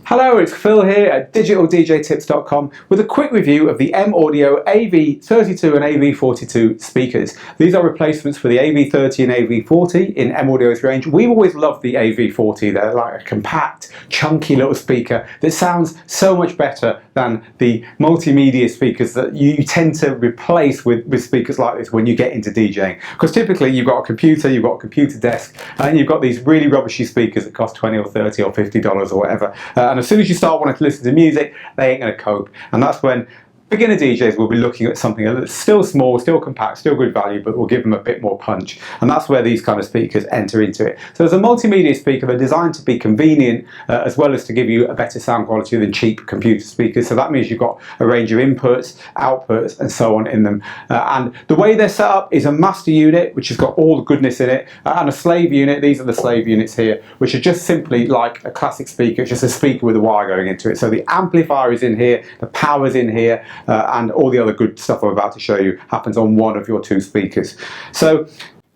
Hello, it's Phil here at digitaldjtips.com with a quick review of the M Audio AV32 and AV42 speakers. These are replacements for the AV30 and AV40 in M Audio's range. We've always loved the AV40. They're like a compact, chunky little speaker that sounds so much better than the multimedia speakers that you tend to replace with speakers like this when you get into DJing. Because typically you've got a computer, you've got a computer desk, and you've got these really rubbishy speakers that cost $20 or $30 or $50 or whatever. And as soon as you start wanting to listen to music, they ain't going to cope. And that's when beginner DJs will be looking at something that's still small, still compact, still good value, but will give them a bit more punch. And that's where these kind of speakers enter into it. So as a multimedia speaker, they're designed to be convenient as well as to give you a better sound quality than cheap computer speakers. So that means you've got a range of inputs, outputs, and so on in them. And the way they're set up is a master unit, which has got all the goodness in it, and a slave unit. These are the slave units here, which are just simply like a classic speaker. It's just a speaker with a wire going into it. So the amplifier is in here, the power's in here, and all the other good stuff I'm about to show you happens on one of your two speakers. So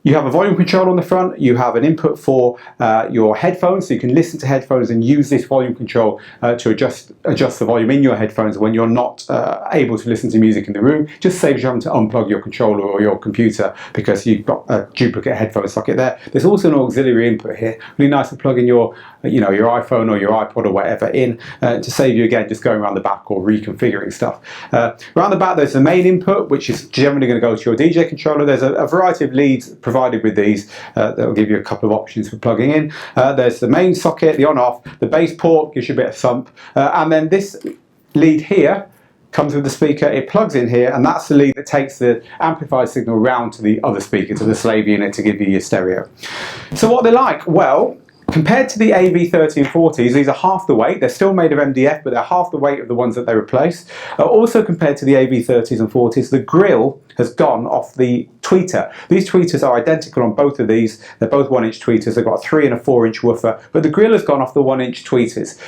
you have a volume control on the front, you have an input for your headphones, so you can listen to headphones and use this volume control to adjust the volume in your headphones when you're not able to listen to music in the room. Just saves you having to unplug your controller or your computer because you've got a duplicate headphone socket there. There's also an auxiliary input here, really nice to plug in your your iPhone or your iPod or whatever in to save you again just going around the back or reconfiguring stuff. Around the back there's the main input, which is generally going to go to your DJ controller. There's a variety of leads provided with these that will give you a couple of options for plugging in. There's the main socket, the on-off, the bass port gives you a bit of thump, and then this lead here comes with the speaker, it plugs in here, and that's the lead that takes the amplified signal round to the other speaker, to the slave unit, to give you your stereo. So what they're like? Well, compared to the AV30 and 40s, these are half the weight. They're still made of MDF, but they're half the weight of the ones that they replace. Also compared to the AV30s and 40s, the grill has gone off the tweeter. These tweeters are identical on both of these. They're both 1-inch tweeters. They've got a 3 and a 4-inch woofer, but the grill has gone off the 1-inch tweeters.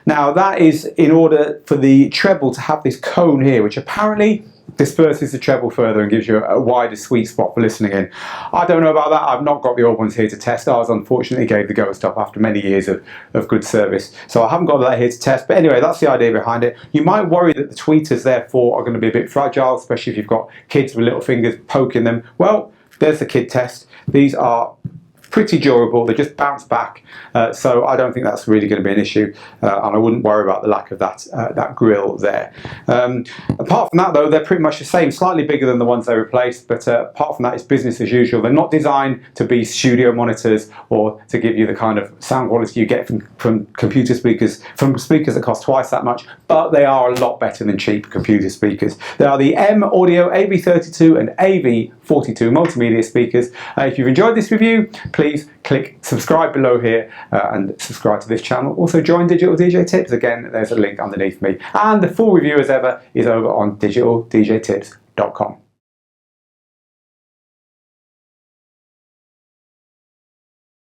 Now that is in order for the treble to have this cone here, which apparently disperses the treble further and gives you a wider sweet spot for listening in. I don't know about that. I've not got the old ones here to test. Ours unfortunately gave the go stop after many years of good service, so I haven't got that here to test. But anyway, that's the idea behind it. You might worry that the tweeters therefore are going to be a bit fragile, especially if you've got kids with little fingers poking them. Well, there's the kid test. These are pretty durable, they just bounce back, so I don't think that's really going to be an issue, and I wouldn't worry about the lack of that grill there. Apart from that though, they're pretty much the same, slightly bigger than the ones they replaced, but apart from that it's business as usual. They're not designed to be studio monitors or to give you the kind of sound quality you get from computer speakers, from speakers that cost twice that much, but they are a lot better than cheap computer speakers. They are the M Audio AV32 and AV42 multimedia speakers. If you've enjoyed this review, please click subscribe below here and subscribe to this channel. Also join Digital DJ Tips. Again, there's a link underneath me. And the full review as ever is over on digitaldjtips.com.